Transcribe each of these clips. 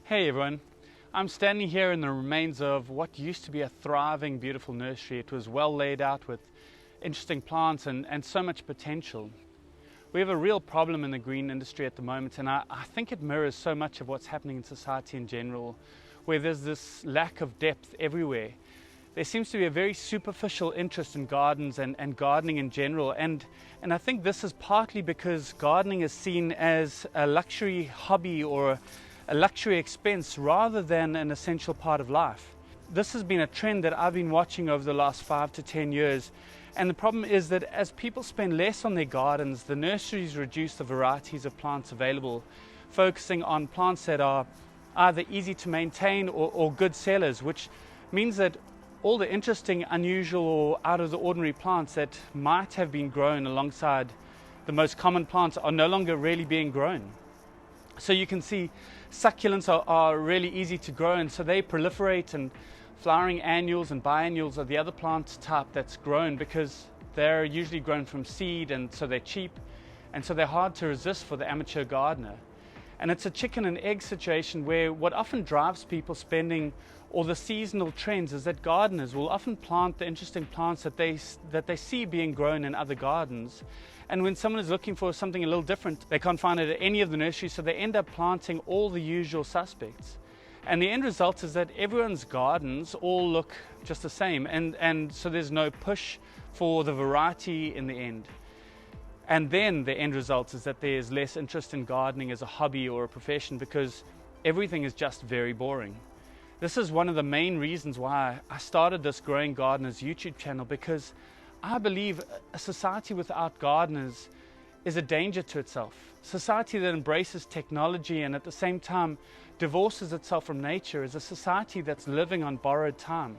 Hey everyone, I'm standing here in the remains of what used to be a thriving, beautiful nursery. It was well laid out with interesting plants and so much potential. We have a real problem in the green industry at the moment, and I think it mirrors so much of what's happening in society in general, where there's this lack of depth everywhere. There seems to be a very superficial interest in gardens and gardening in general, and I think this is partly because gardening is seen as a luxury hobby or a luxury expense rather than an essential part of life. This has been a trend that I've been watching over the last 5 to 10 years, and the problem is that as people spend less on their gardens, the nurseries reduce the varieties of plants available, focusing on plants that are either easy to maintain or good sellers, which means that all the interesting, unusual or out of the ordinary plants that might have been grown alongside the most common plants are no longer really being grown. So you can see succulents are really easy to grow, and so they proliferate, and flowering annuals and biennials are the other plant type that's grown because they're usually grown from seed, and so they're cheap, and so they're hard to resist for the amateur gardener. And it's a chicken and egg situation where what often drives people spending or the seasonal trends is that gardeners will often plant the interesting plants that they see being grown in other gardens. And when someone is looking for something a little different, they can't find it at any of the nurseries, so they end up planting all the usual suspects. And the end result is that everyone's gardens all look just the same, and so there's no push for the variety in the end. And then the end result is that there's less interest in gardening as a hobby or a profession because everything is just very boring. This is one of the main reasons why I started this Growing Gardeners YouTube channel, because I believe a society without gardeners is a danger to itself. Society that embraces technology and at the same time divorces itself from nature is a society that's living on borrowed time.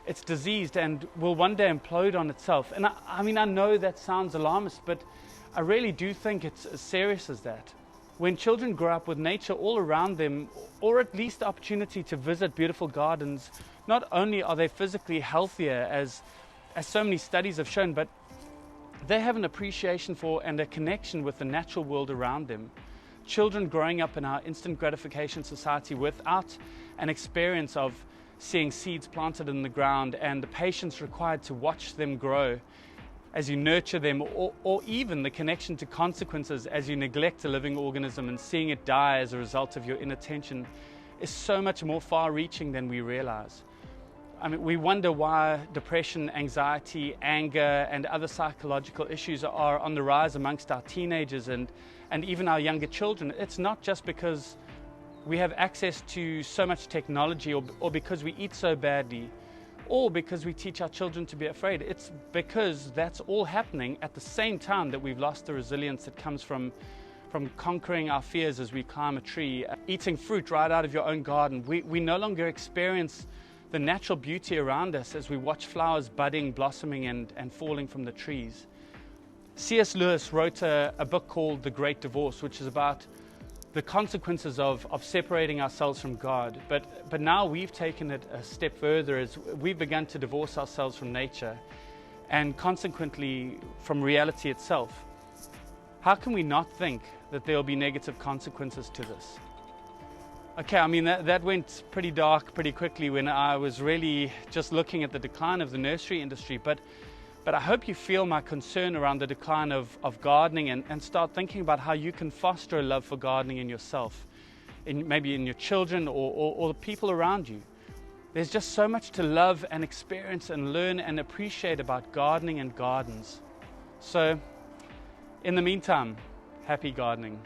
It's diseased and will one day implode on itself. And I know that sounds alarmist, but I really do think it's as serious as that. When children grow up with nature all around them, or at least the opportunity to visit beautiful gardens, not only are they physically healthier, as so many studies have shown, but they have an appreciation for and a connection with the natural world around them. Children growing up in our instant gratification society without an experience of seeing seeds planted in the ground and the patience required to watch them grow as you nurture them, or even the connection to consequences as you neglect a living organism and seeing it die as a result of your inattention, is so much more far-reaching than we realize. We wonder why depression, anxiety, anger, and other psychological issues are on the rise amongst our teenagers and even our younger children. It's not just because we have access to so much technology or because we eat so badly, or because we teach our children to be afraid. It's because that's all happening at the same time that we've lost the resilience that comes from conquering our fears as we climb a tree, eating fruit right out of your own garden. We no longer experience the natural beauty around us as we watch flowers budding, blossoming, and falling from the trees. C.S. Lewis wrote a book called The Great Divorce, which is about the consequences of separating ourselves from God. But now we've taken it a step further as we've begun to divorce ourselves from nature and consequently from reality itself. How can we not think that there will be negative consequences to this? Okay, that went pretty dark pretty quickly when I was really just looking at the decline of the nursery industry, but I hope you feel my concern around the decline of gardening and start thinking about how you can foster a love for gardening in yourself, maybe in your children or the people around you. There's just so much to love and experience and learn and appreciate about gardening and gardens. So, in the meantime, happy gardening.